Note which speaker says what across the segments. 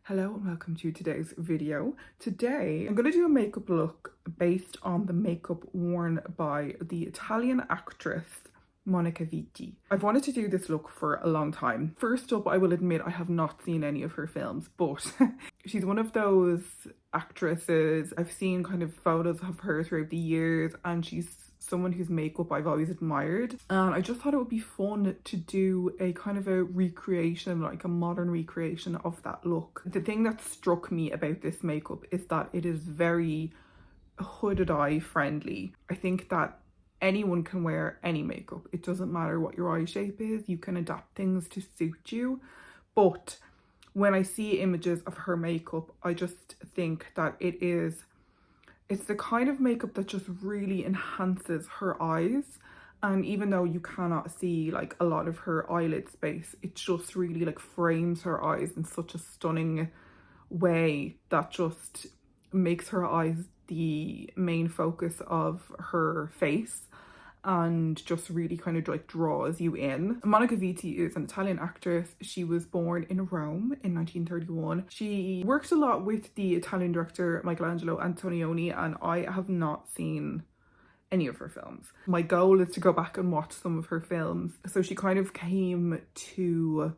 Speaker 1: Hello and welcome to today's video. Today I'm going to do a makeup look based on the makeup worn by the Italian actress Monica Vitti. I've wanted to do this look for a long time. First up, I will admit I have not seen any of her films, but she's one of those actresses. I've seen kind of photos of her throughout the years, and she's someone whose makeup I've always admired, and I just thought it would be fun to do a kind of a recreation, like a modern recreation of that look. The thing that struck me about this makeup is that it is very hooded eye friendly. I think that anyone can wear any makeup. It doesn't matter what your eye shape is, you can adapt things to suit you. But when I see images of her makeup, I just think that it's the kind of makeup that just really enhances her eyes. And even though you cannot see like a lot of her eyelid space, it just really like frames her eyes in such a stunning way that just makes her eyes the main focus of her face and just really kind of like draws you in. Monica Vitti is an Italian actress. She was born in Rome in 1931. She worked a lot with the Italian director Michelangelo Antonioni, and I have not seen any of her films. My goal is to go back and watch some of her films. So she kind of came to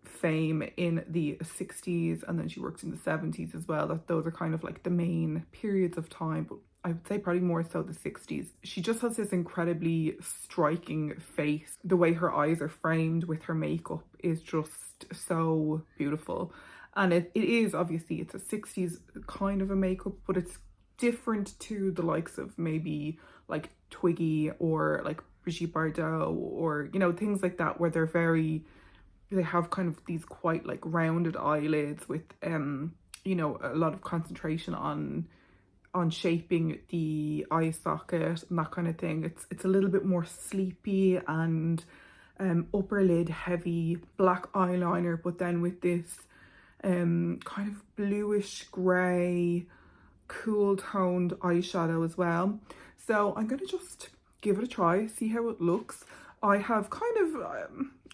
Speaker 1: fame in the 60s, and then she worked in the 70s as well. Those are kind of like the main periods of time, but I would say probably more so the 60s. She just has this incredibly striking face. The way her eyes are framed with her makeup is just so beautiful. And it is obviously, it's a 60s kind of a makeup, but it's different to the likes of maybe like Twiggy or like Brigitte Bardot or, you know, things like that, where they have kind of these quite like rounded eyelids with, you know, a lot of concentration on shaping the eye socket and that kind of thing. It's a little bit more sleepy and upper lid heavy, black eyeliner, but then with this kind of bluish grey, cool toned eyeshadow as well. So I'm gonna just give it a try, see how it looks. I have kind of,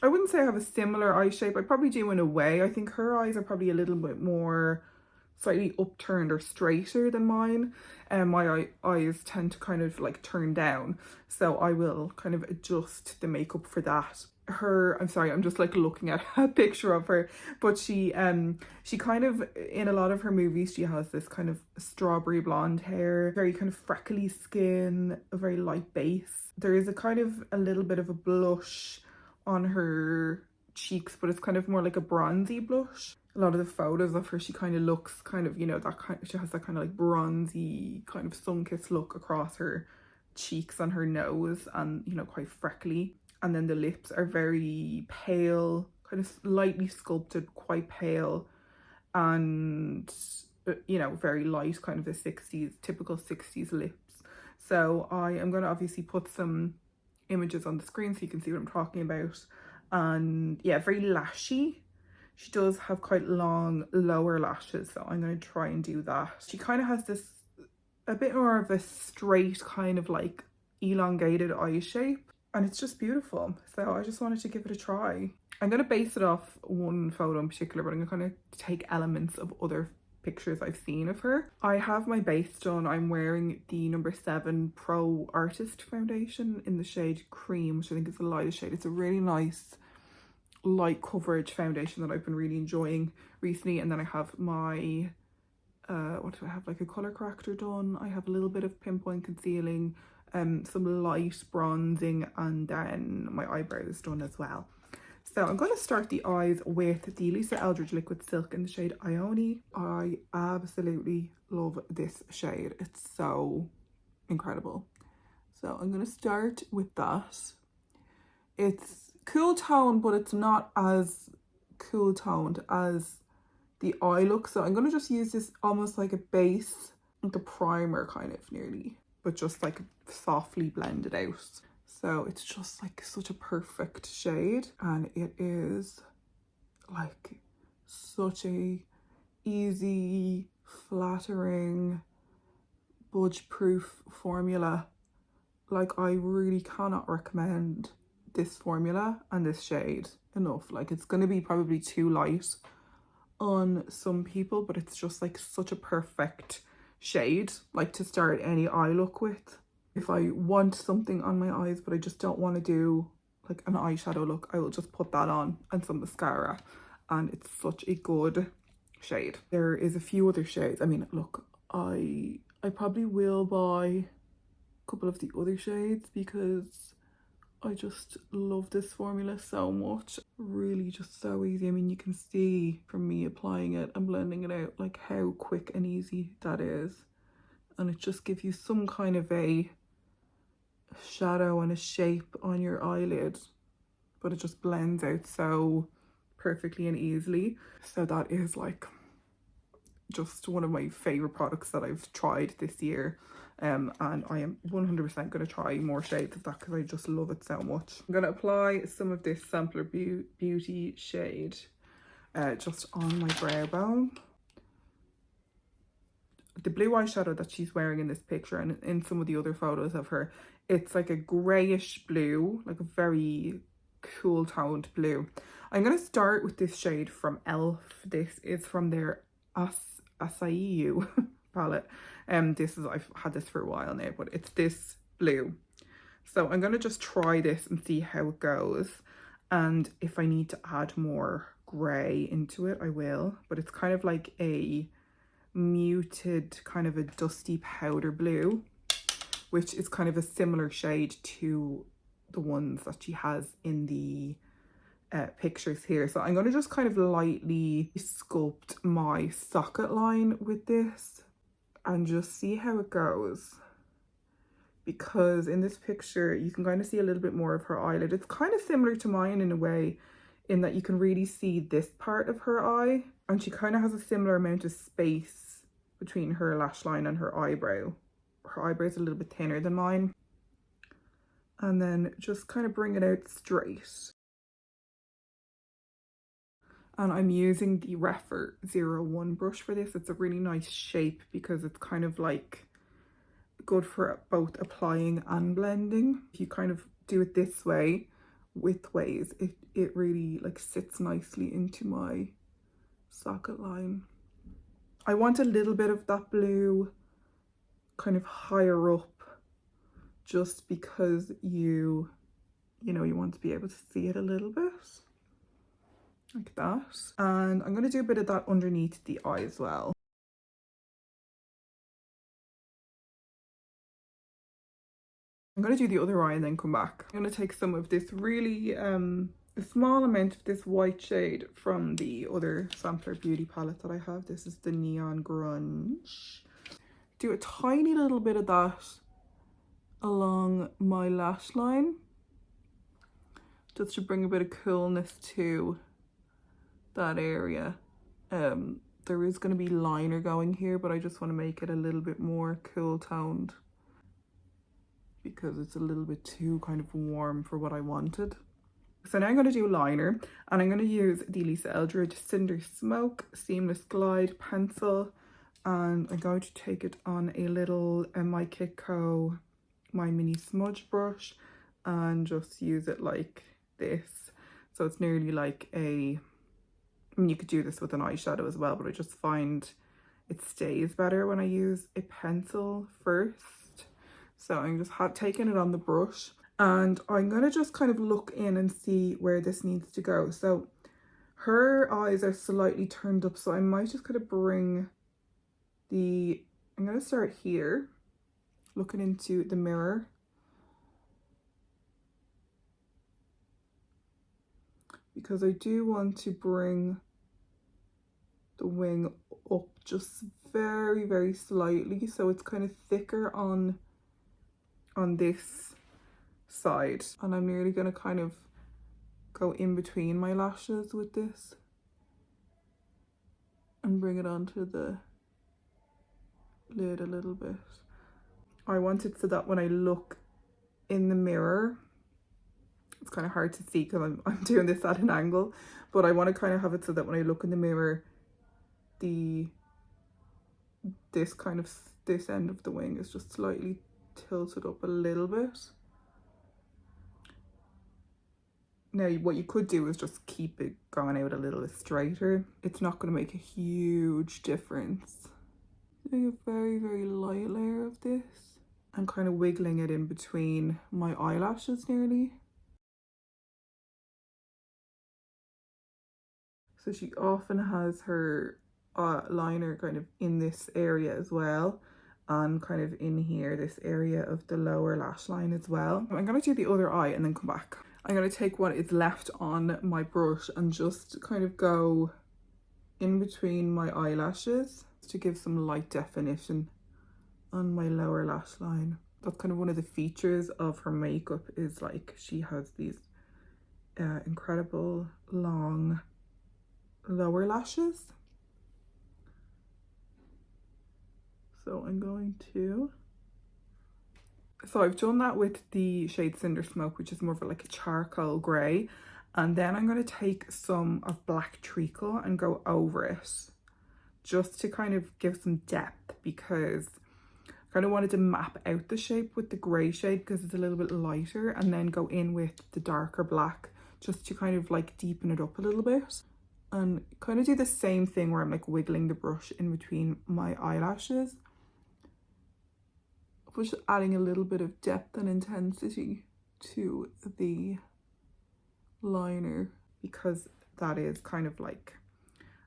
Speaker 1: I wouldn't say I have a similar eye shape. I probably do in a way. I think her eyes are probably a little bit more slightly upturned or straighter than mine, and my eyes tend to kind of like turn down, so I will kind of adjust the makeup for that. I'm sorry, I'm just like looking at a picture of her, but she kind of, in a lot of her movies, she has this kind of strawberry blonde hair, very kind of freckly skin, a very light base. There is a kind of a little bit of a blush on her cheeks, but it's kind of more like a bronzy blush. A lot of the photos of her, she kind of looks kind of, you know, that kind, she has that kind of like bronzy kind of sun-kissed look across her cheeks and her nose, and, you know, quite freckly. And then the lips are very pale, kind of lightly sculpted, quite pale, and, you know, very light, kind of the 60s, typical 60s lips. So I am going to obviously put some images on the screen so you can see what I'm talking about. And yeah, very lashy. She does have quite long lower lashes, so I'm going to try and do that. She kind of has this a bit more of a straight kind of like elongated eye shape, and it's just beautiful. So I just wanted to give it a try. I'm going to base it off one photo in particular, but I'm going to kind of take elements of other pictures I've seen of her. I have my base done. I'm wearing the number 7 Pro Artist foundation in the shade Cream, which I think is the lightest shade. It's a really nice light coverage foundation that I've been really enjoying recently. And then I have my what do I have, like a color corrector done. I have a little bit of pinpoint concealing, some light bronzing, and then my eyebrows done as well. So I'm going to start the eyes with the Lisa Eldridge Liquid Silk in the shade Ione. I absolutely love this shade. It's so incredible. So I'm going to start with that. It's cool tone, but it's not as cool toned as the eye look. So I'm going to just use this almost like a base, like a primer kind of nearly, but just like softly blended out. So it's just like such a perfect shade, and it is like such a easy, flattering, budge proof formula. Like, I really cannot recommend this formula and this shade enough. Like, it's going to be probably too light on some people, but it's just like such a perfect shade, like to start any eye look with. If I want something on my eyes but I just don't want to do like an eyeshadow look, I will just put that on and some mascara, and it's such a good shade. There is a few other shades. I mean, look, I probably will buy a couple of the other shades because I just love this formula so much. Really just so easy. I mean, you can see from me applying it and blending it out like how quick and easy that is, and it just gives you some kind of a shadow and a shape on your eyelid, but it just blends out so perfectly and easily. So that is like just one of my favorite products that I've tried this year, and I am 100% going to try more shades of that because I just love it so much. I'm going to apply some of this Samplr Beauty shade just on my brow bone. The blue eyeshadow that she's wearing in this picture and in some of the other photos of her, it's like a greyish blue, like a very cool toned blue. I'm going to start with this shade from e.l.f. This is from their Acai palette. I've had this for a while now, but it's this blue. So I'm going to just try this and see how it goes, and if I need to add more grey into it I will, but it's kind of like a muted kind of a dusty powder blue, which is kind of a similar shade to the ones that she has in the pictures here. So I'm going to just kind of lightly sculpt my socket line with this and just see how it goes, because in this picture you can kind of see a little bit more of her eyelid. It's kind of similar to mine in a way, in that you can really see this part of her eye, and she kind of has a similar amount of space between her lash line and her eyebrow. Her eyebrow is a little bit thinner than mine. And then just kind of bring it out straight. And I'm using the Refer 01 brush for this. It's a really nice shape because it's kind of like good for both applying and blending. If you kind of do it this way, widthways, it really like sits nicely into my socket line. I want a little bit of that blue kind of higher up, just because you want to be able to see it a little bit like that. And I'm going to do a bit of that underneath the eye as well. I'm going to do the other eye and then come back. I'm going to take some of this really a small amount of this white shade from the other Samplr Beauty palette that I have. This is the Neon Grunge. Do a tiny little bit of that along my lash line, just to bring a bit of coolness to that area. There is going to be liner going here, but I just want to make it a little bit more cool toned because it's a little bit too kind of warm for what I wanted. So now I'm going to do liner, and I'm going to use the Lisa Eldridge Cinder Smoke Seamless Glide pencil, and I'm going to take it on a little My Kitco My Mini Smudge brush and just use it like this. So it's nearly like a, I mean, you could do this with an eyeshadow as well, but I just find it stays better when I use a pencil first. So I'm just taking it on the brush, and I'm going to just kind of look in and see where this needs to go. So her eyes are slightly turned up, so I might just kind of bring I'm going to start here, looking into the mirror. Because I do want to bring the wing up just very, very slightly, so it's kind of thicker on this side. And I'm nearly going to kind of go in between my lashes with this and bring it onto the lid a little bit. I want it so that when I look in the mirror, it's kind of hard to see because I'm doing this at an angle, but I want to kind of have it so that when I look in the mirror, this end of the wing is just slightly tilted up a little bit. Now, what you could do is just keep it going out a little bit straighter. It's not going to make a huge difference. Doing a very, very light layer of this and kind of wiggling it in between my eyelashes nearly. So she often has her liner kind of in this area as well, and kind of in here, this area of the lower lash line as well. I'm going to do the other eye and then come back. I'm going to take what is left on my brush and just kind of go in between my eyelashes to give some light definition on my lower lash line. That's kind of one of the features of her makeup, is like she has these incredible long lower lashes. So I'm going to, so I've done that with the shade Cinder Smoke, which is more of like a charcoal grey, and then I'm going to take some of black treacle and go over it just to kind of give some depth, because I kind of wanted to map out the shape with the grey shade because it's a little bit lighter, and then go in with the darker black just to kind of like deepen it up a little bit. And kind of do the same thing where I'm like wiggling the brush in between my eyelashes, just adding a little bit of depth and intensity to the liner, because that is kind of like,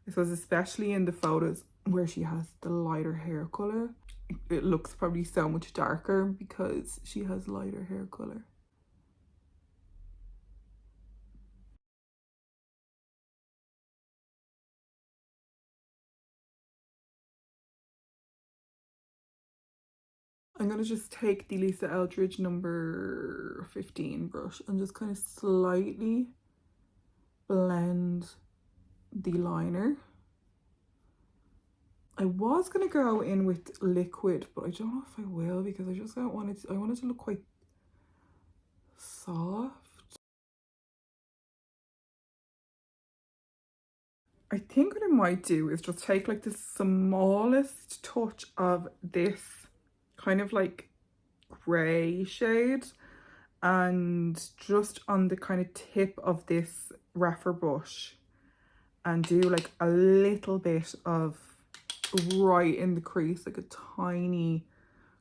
Speaker 1: I suppose especially in the photos where she has the lighter hair colour, it looks probably so much darker because she has lighter hair colour. I'm going to just take the Lisa Eldridge number 15 brush and just kind of slightly blend the liner. I was going to go in with liquid, but I don't know if I will, because I just don't want it to, I want it to look quite soft. I think what I might do is just take like the smallest touch of this kind of like grey shade, and just on the kind of tip of this Rapper brush, and do like a little bit of right in the crease, like a tiny,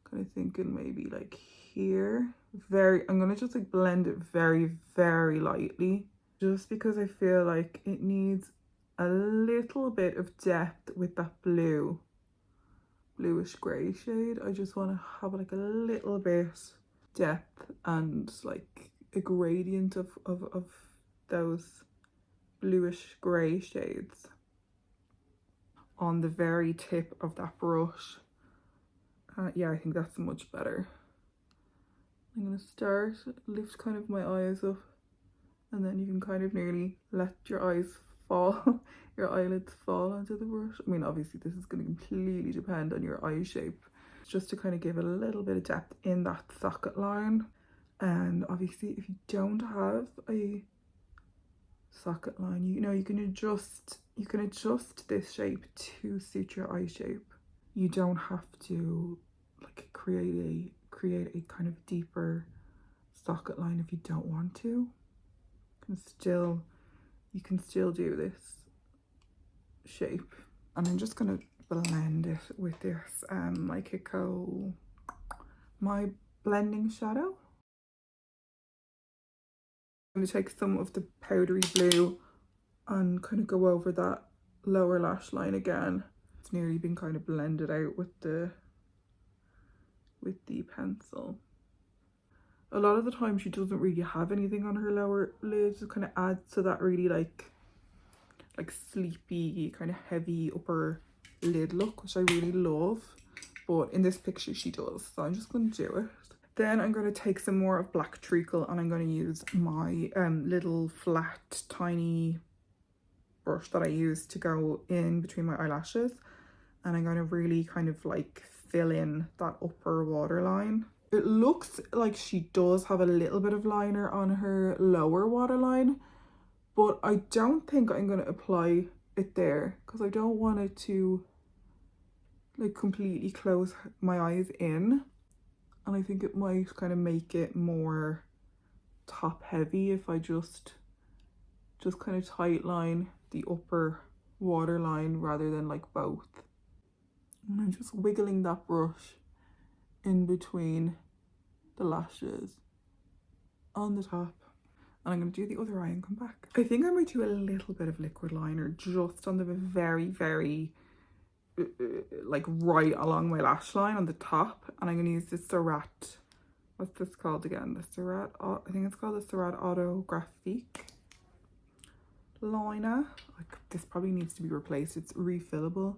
Speaker 1: kind of thinking maybe like here. I'm gonna just like blend it very, very lightly, just because I feel like it needs a little bit of depth with that bluish grey shade. I just want to have like a little bit depth and like a gradient of those bluish grey shades on the very tip of that brush. Yeah, I think that's much better. I'm going to start, lift kind of my eyes up, and then you can kind of nearly let your eyes fall, your eyelids fall onto the brush. I mean, obviously this is going to completely depend on your eye shape, just to kind of give it a little bit of depth in that socket line. And obviously if you don't have a socket line, you know, you can adjust this shape to suit your eye shape. You don't have to like create a kind of deeper socket line if you don't want to. You can still do this shape. And I'm just gonna blend it with this my blending shadow. I'm going to take some of the powdery blue and kind of go over that lower lash line again. It's nearly been kind of blended out with the pencil. A lot of the time she doesn't really have anything on her lower lids. It kind of adds to that really like sleepy, kind of heavy upper lid look, which I really love. But in this picture she does, so I'm just going to do it. Then I'm going to take some more of black treacle, and I'm going to use my little flat tiny brush that I use to go in between my eyelashes, and I'm going to really kind of like fill in that upper waterline. It looks like she does have a little bit of liner on her lower waterline, but I don't think I'm going to apply it there because I don't want it to like completely close my eyes in. And I think it might kind of make it more top heavy if I just just kind of tight line the upper waterline rather than like both. And I'm just wiggling that brush in between the lashes on the top. And I'm going to do the other eye and come back. I think I might do a little bit of liquid liner just on the very, very, like right along my lash line on the top. And I'm going to use the Surratt, what's this called again? The Surratt, I think it's called the Surratt Auto-Graphique liner. Like, this probably needs to be replaced. It's refillable.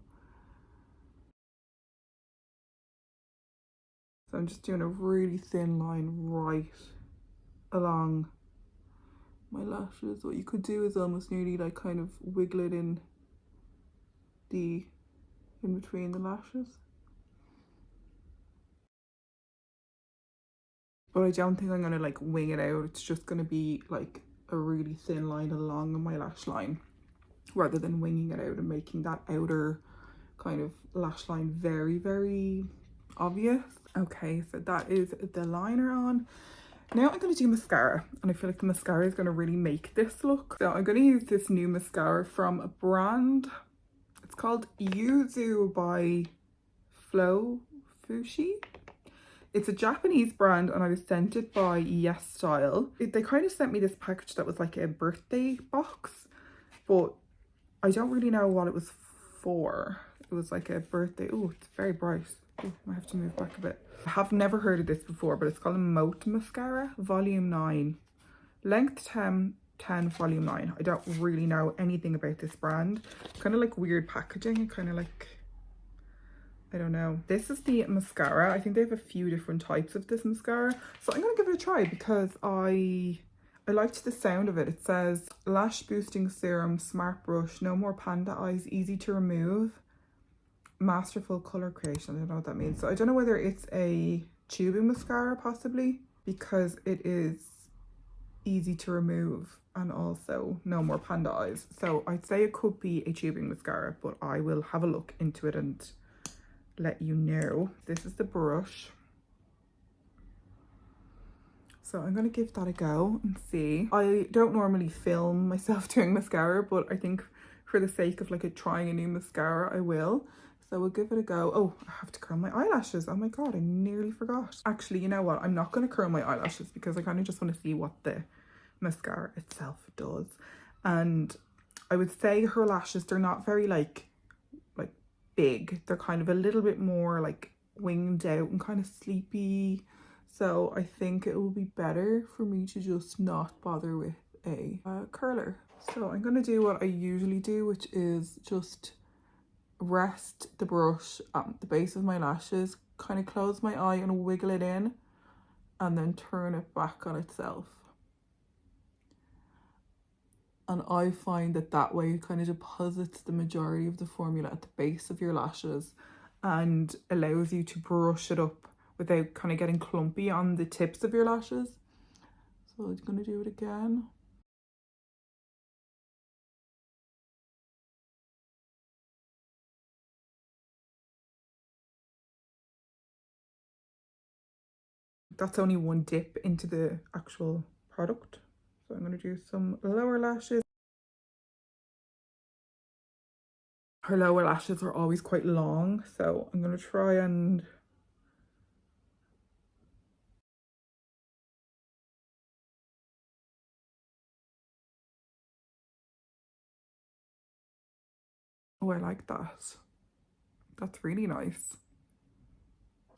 Speaker 1: So I'm just doing a really thin line right along my lashes. What you could do is almost nearly like kind of wiggle it in between the lashes. But I don't think I'm gonna like wing it out. It's just gonna be like a really thin line along my lash line rather than winging it out and making that outer kind of lash line very, very obvious. Okay, so that is the liner on. Now I'm going to do mascara, and I feel like the mascara is going to really make this look. So I'm going to use this new mascara from a brand. It's called Yuzu by Flowfushi. It's a Japanese brand, and I was sent it by Yes Style. They kind of sent me this package that was like a birthday box, but I don't really know what it was for. It was like a birthday. Oh, it's very bright. Oh, I have to move back a bit. I have never heard of this before, but it's called a Mote mascara, volume 9, length 10, volume 9. I don't really know anything about this brand. Kind of like weird packaging and kind of like, I don't know. This is the mascara. I think they have a few different types of this mascara, so I'm gonna give it a try because I liked the sound of it. It says lash boosting serum, smart brush, no more panda eyes, easy to remove, masterful color creation. I don't know what that means. So I don't know whether it's a tubing mascara possibly, because it is easy to remove and also no more panda eyes. So I'd say it could be a tubing mascara, but I will have a look into it and let you know. This is the brush. So I'm going to give that a go and see. I don't normally film myself doing mascara, but I think for the sake of like trying a new mascara, I will. So we'll give it a go. Oh, I have to curl my eyelashes. Oh my God, I nearly forgot. Actually, you know what? I'm not going to curl my eyelashes because I kind of just want to see what the mascara itself does. And I would say her lashes, they're not very like big. They're kind of a little bit more like winged out and kind of sleepy. So I think it will be better for me to just not bother with a curler. So I'm going to do what I usually do, which is just rest the brush at the base of my lashes, kind of close my eye and wiggle it in, and then turn it back on itself. And I find that way it kind of deposits the majority of the formula at the base of your lashes and allows you to brush it up without kind of getting clumpy on the tips of your lashes. So I'm going to do it again. That's only one dip into the actual product. So I'm going to do some lower lashes. Her lower lashes are always quite long, so I'm going to try and oh, I like that. That's really nice.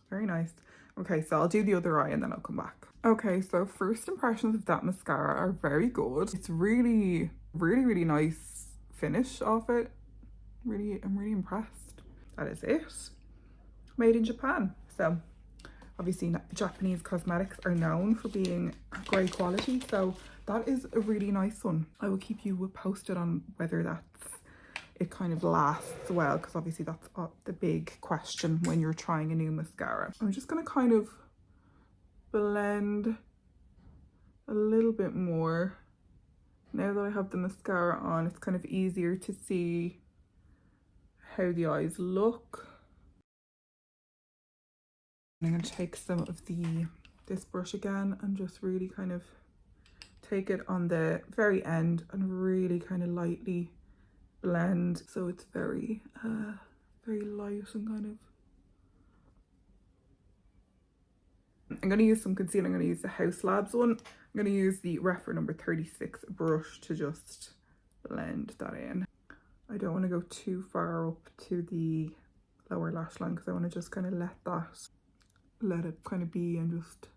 Speaker 1: Very nice. Okay, so I'll do the other eye and then I'll come back. Okay, so first impressions of that mascara are very good. It's really, really, really nice finish of it. I'm really impressed. That is it. Made in Japan. So obviously Japanese cosmetics are known for being great quality. So that is a really nice one. I will keep you posted on whether it kind of lasts well, because obviously that's the big question when you're trying a new mascara. I'm just going to kind of blend a little bit more. Now that I have the mascara on, it's kind of easier to see how the eyes look. I'm going to take some of this brush again and just really kind of take it on the very end and really kind of lightly blend so it's very very light and kind of. I'm going to use some concealer. I'm going to use the Haus Labs one. I'm going to use the Refer number 36 brush to just blend that in. I don't want to go too far up to the lower lash line because I want to just kind of let it kind of be, and just,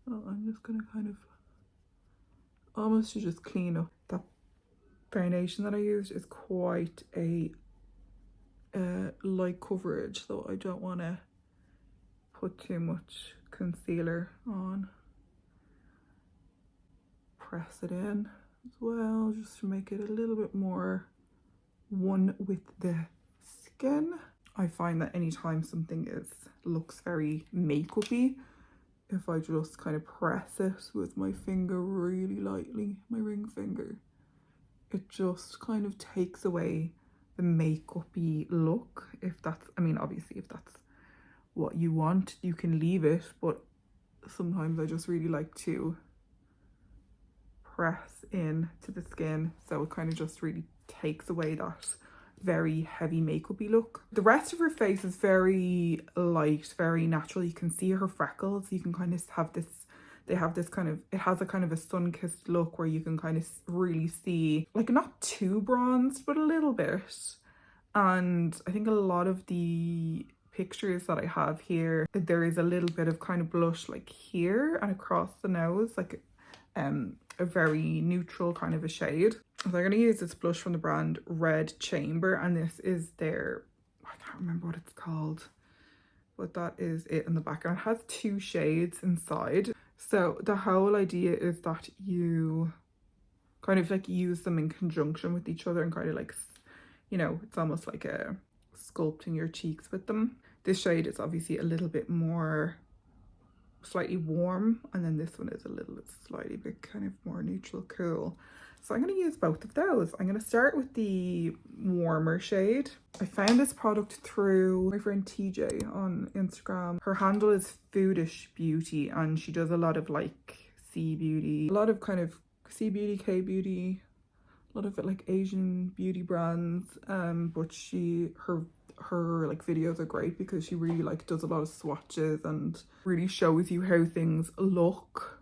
Speaker 1: oh, I'm just going to kind of almost to just clean up. That foundation that I used is quite a light coverage, so I don't want to put too much concealer on. Press it in as well, just to make it a little bit more one with the skin. I find that anytime something looks very makeup-y, if I just kind of press it with my finger really lightly, my ring finger, it just kind of takes away the makeup-y look. If that's, I mean, obviously if that's what you want, you can leave it, but sometimes I just really like to press in to the skin, so it kind of just really takes away that very heavy makeup-y look. The rest of her face is very light, very natural. You can see her freckles. You can kind of have this, they have this kind of, it has a kind of a sun-kissed look where you can kind of really see, like, not too bronzed, but a little bit. And I think a lot of the pictures that I have here, there is a little bit of kind of blush like here and across the nose, like a very neutral kind of a shade. So I'm going to use this blush from the brand Red Chamber, and this is their, I can't remember what it's called, but that is it in the back, and it has 2 shades inside. So the whole idea is that you kind of like use them in conjunction with each other and kind of like, you know, it's almost like a sculpting your cheeks with them. This shade is obviously a little bit more slightly warm, and then this one is a little slightly bit kind of more neutral cool. So I'm going to use both of those. I'm going to start with the warmer shade. I found this product through my friend TJ on Instagram. Her handle is Foodish Beauty, and she does a lot of like C beauty, a lot of kind of C beauty, K beauty, a lot of it like Asian beauty brands. But her like videos are great because she really like does a lot of swatches and really shows you how things look.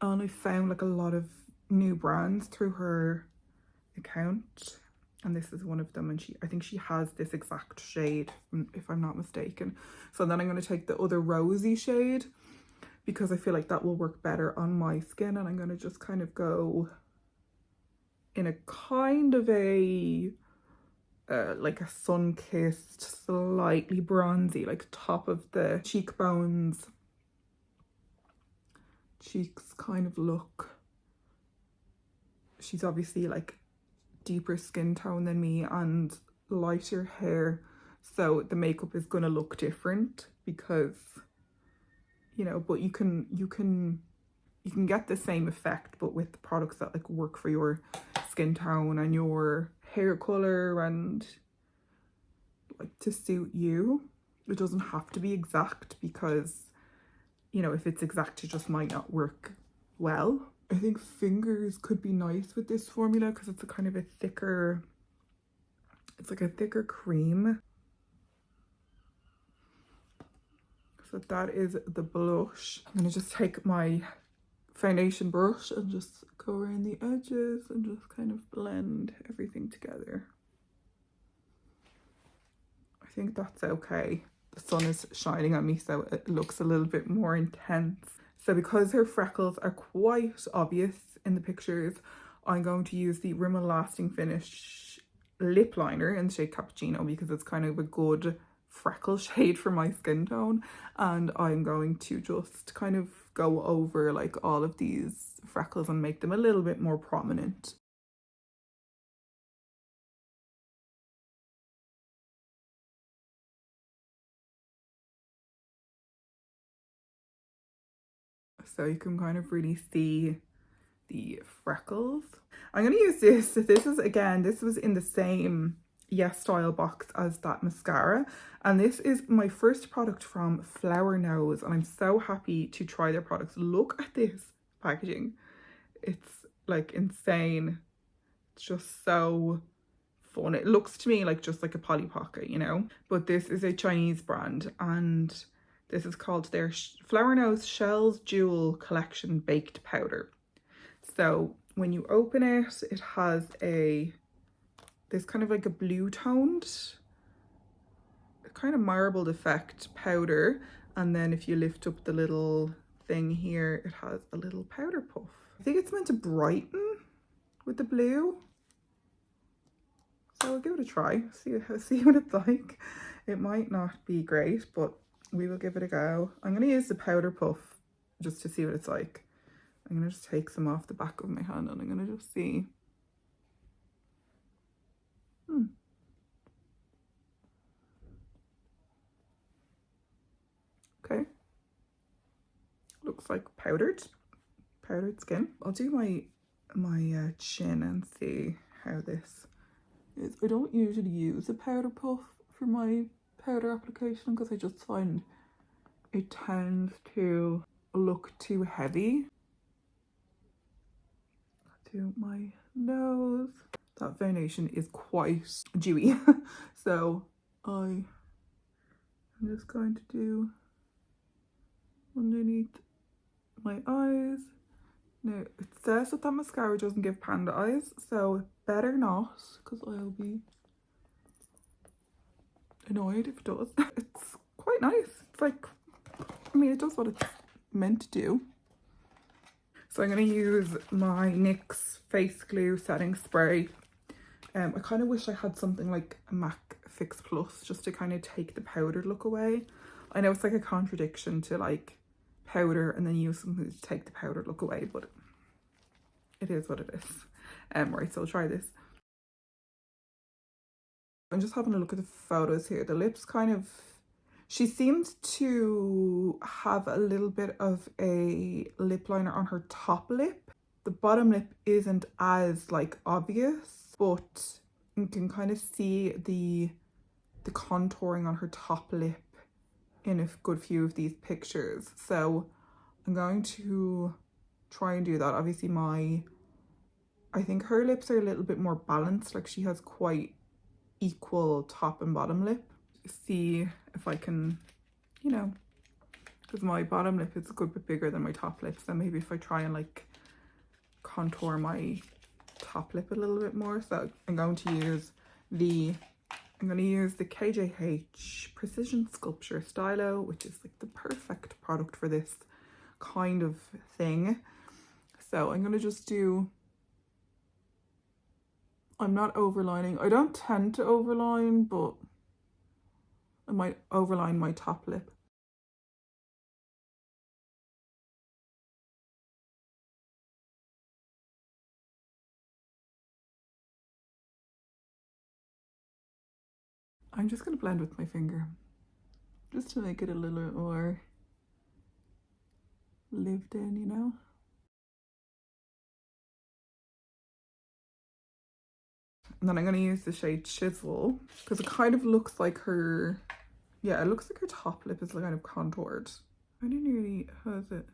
Speaker 1: And I found like a lot of new brands through her account, and this is one of them, and I think she has this exact shade if I'm not mistaken. So then I'm going to take the other rosy shade because I feel like that will work better on my skin, and I'm going to just kind of go in a kind of a like a sun-kissed, slightly bronzy, like top of the cheekbones, cheeks kind of look. She's obviously like deeper skin tone than me and lighter hair, so the makeup is gonna look different because, you know, but you can get the same effect but with the products that like work for your skin tone and your hair color and like to suit you. It doesn't have to be exact because, you know, if it's exact it just might not work well. I think fingers could be nice with this formula because it's a kind of a thicker, it's like a thicker cream. So that is the blush. I'm gonna just take my foundation brush and just go around the edges and just kind of blend everything together. I think that's okay. The sun is shining on me, so it looks a little bit more intense. So because her freckles are quite obvious in the pictures, I'm going to use the Rimmel Lasting Finish lip liner in the shade Cappuccino because it's kind of a good freckle shade for my skin tone, and I'm going to just kind of go over like all of these freckles and make them a little bit more prominent. So you can kind of really see the freckles. I'm going to use this. This is, again, this was in the same Yes Style box as that mascara, and this is my first product from Flower Nose, and I'm so happy to try their products. Look at this packaging. It's like insane. It's just so fun. It looks to me like just like a Polly Pocket, you know, but this is a Chinese brand, and this is called their Flower Nose Shells Jewel Collection Baked Powder. So when you open it, it has this kind of like a blue toned, kind of marbled effect powder, and then if you lift up the little thing here, it has a little powder puff. I think it's meant to brighten with the blue, so I'll give it a try, see what it's like. It might not be great, but we will give it a go. I'm going to use the powder puff just to see what it's like. I'm going to just take some off the back of my hand, and I'm going to just see. Okay, looks like powdered skin. I'll do my chin and see how this is. I don't usually use a powder puff for my powder application because I just find it tends to look too heavy. To my nose. That foundation is quite dewy, so I'm just going to do underneath my eyes. Now, it says that mascara doesn't give panda eyes, so better not, because I'll be annoyed if it does. It's quite nice. It's like, I mean, it does what it's meant to do. So I'm going to use my NYX Face Glue Setting Spray. I kind of wish I had something like a MAC Fix Plus just to kind of take the powdered look away. I know it's like a contradiction to like powder and then use something to take the powdered look away, but it is what it is. Right, so I'll try this. I'm just having a look at the photos here. The lips kind of, she seems to have a little bit of a lip liner on her top lip. The bottom lip isn't as like obvious, but you can kind of see the contouring on her top lip in a good few of these pictures. So I'm going to try and do that. Obviously I think her lips are a little bit more balanced, like she has quite equal top and bottom lip. See if I can, you know, because my bottom lip is a good bit bigger than my top lip, so maybe if I try and like contour my top lip a little bit more. So I'm going to use the KJH Precision Sculpture Stylo, which is like the perfect product for this kind of thing. So I'm going to just do, I'm not overlining. I don't tend to overline, but I might overline my top lip. I'm just going to blend with my finger just to make it a little bit more lived in, you know. And then I'm going to use the shade Chisel because it kind of looks like her, yeah, it looks like her top lip is kind of contoured. I didn't really, how is it?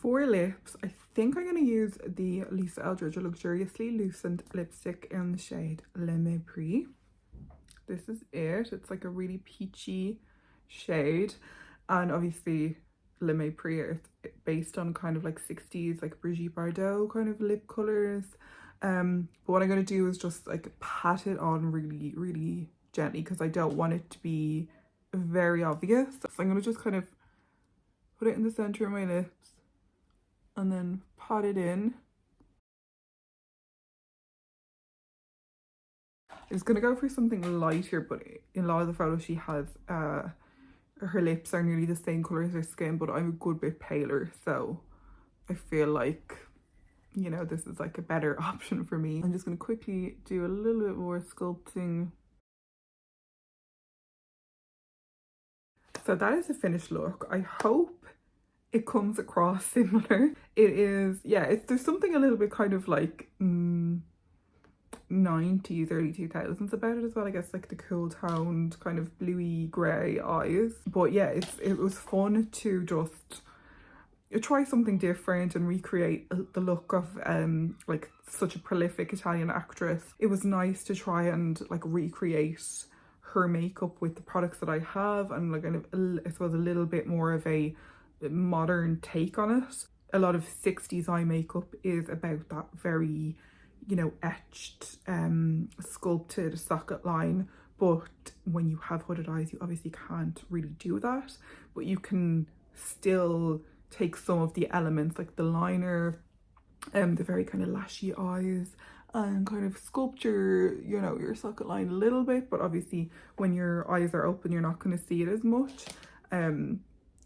Speaker 1: For lips, I think I'm going to use the Eldridge Luxuriously Lucent lipstick in the shade Le Mépris. This is it. It's like a really peachy shade, and obviously Le Mépris is based on kind of like 60s like Brigitte Bardot kind of lip colors. But what I'm going to do is just like pat it on really, really gently because I don't want it to be very obvious. So I'm going to just kind of put it in the center of my lips and then pat it in. I was going to go for something lighter, but in a lot of the photos she has, her lips are nearly the same colour as her skin, but I'm a good bit paler, so I feel like, you know, this is like a better option for me. I'm just going to quickly do a little bit more sculpting. so that is the finished look. I hope it comes across similar. It is, yeah, there's something a little bit kind of like 90s, early 2000s about it as well. I guess like the cool toned kind of bluey grey eyes. But yeah, it was fun to just try something different and recreate the look of like such a prolific Italian actress. It was nice to try and like recreate her makeup with the products that I have, and like kind of, I suppose, a little bit more of a modern take on it. A lot of 60s eye makeup is about that very, you know, etched, sculpted socket line, but when you have hooded eyes you obviously can't really do that, but you can still take some of the elements like the liner, the very kind of lashy eyes, and kind of sculpture, you know, your socket line a little bit, but obviously when your eyes are open you're not going to see it as much, and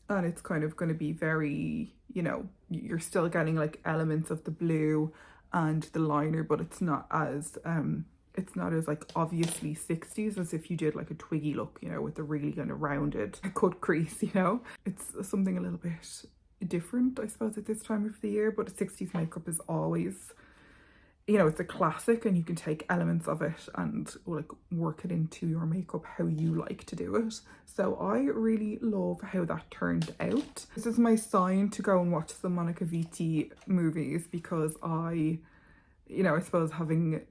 Speaker 1: it's kind of going to be very, you know, you're still getting like elements of the blue and the liner, but it's not as like obviously 60s as if you did like a Twiggy look, you know, with the really kind of rounded cut crease, you know. It's something a little bit different, I suppose, at this time of the year, but 60s makeup is always, you know, it's a classic, and you can take elements of it and like work it into your makeup how you like to do it. So I really love how that turned out. This is my sign to go and watch the Monica Vitti movies, because I, you know, I suppose having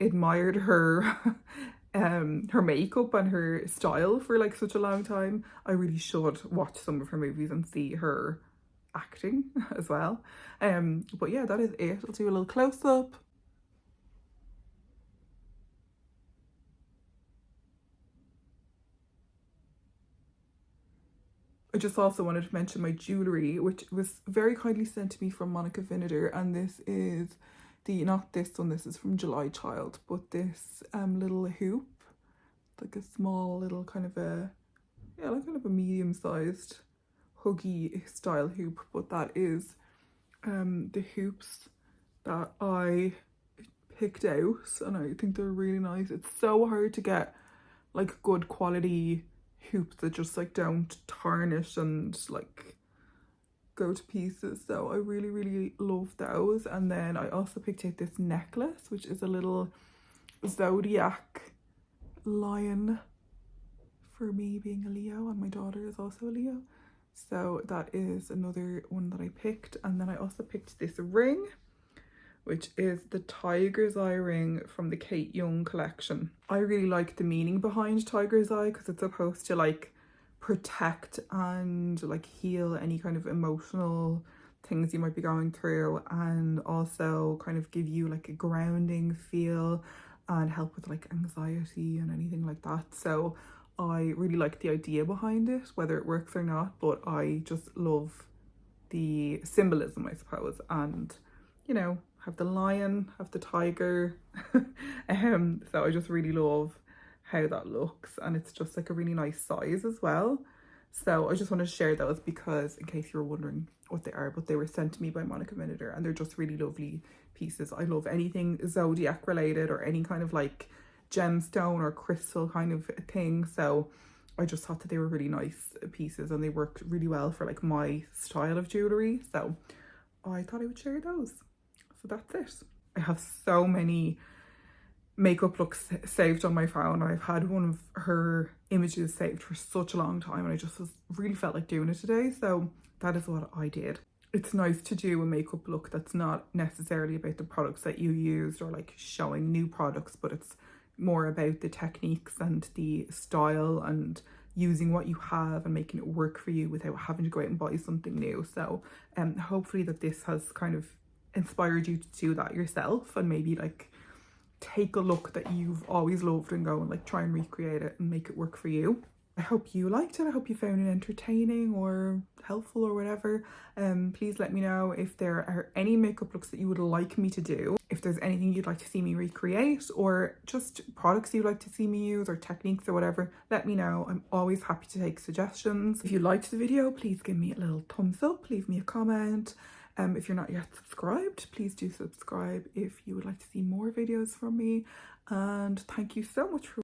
Speaker 1: admired her her makeup and her style for like such a long time, I really should watch some of her movies and see her acting as well. But yeah, that is it. I'll do a little close-up. I just also wanted to mention my jewellery, which was very kindly sent to me from Monica Vinader, and this is the, not this one, this is from July Child, but this little hoop, like a small little kind of a, yeah, like kind of a medium-sized huggy style hoop, but that is the hoops that I picked out, and I think they're really nice. It's so hard to get like good quality hoops that just like don't tarnish and like go to pieces, so I really love those. And then I also picked out this necklace, which is a little Zodiac lion, for me being a Leo and my daughter is also a Leo, so that is another one that I picked. And then I also picked this ring, which is the Tiger's Eye ring from the Kate Young collection. I really like the meaning behind Tiger's Eye, because it's supposed to like protect and like heal any kind of emotional things you might be going through, and also kind of give you like a grounding feel and help with like anxiety and anything like that. So I really like the idea behind it, whether it works or not, but I just love the symbolism, I suppose. And you know, have the lion, have the tiger. So I just really love how that looks, and it's just like a really nice size as well. So I just wanted to share those, because in case you were wondering what they are, but they were sent to me by Monica Vinader, and they're just really lovely pieces. I love anything Zodiac related or any kind of like gemstone or crystal kind of thing, so I just thought that they were really nice pieces and they worked really well for like my style of jewellery, so I thought I would share those. So that's it. I have so many makeup looks saved on my phone. I've had one of her images saved for such a long time, and I just really felt like doing it today, so that is what I did. It's nice to do a makeup look that's not necessarily about the products that you used or like showing new products, but it's more about the techniques and the style and using what you have and making it work for you without having to go out and buy something new. So hopefully that this has kind of inspired you to do that yourself, and maybe like take a look that you've always loved and go and like try and recreate it and make it work for you. I hope you liked it. I hope you found it entertaining or helpful or whatever. Please let me know if there are any makeup looks that you would like me to do, if there's anything you'd like to see me recreate, or just products you'd like to see me use or techniques or whatever. Let me know. I'm always happy to take suggestions. If you liked the video, please give me a little thumbs up, leave me a comment. If you're not yet subscribed, please do subscribe if you would like to see more videos from me. And thank you so much for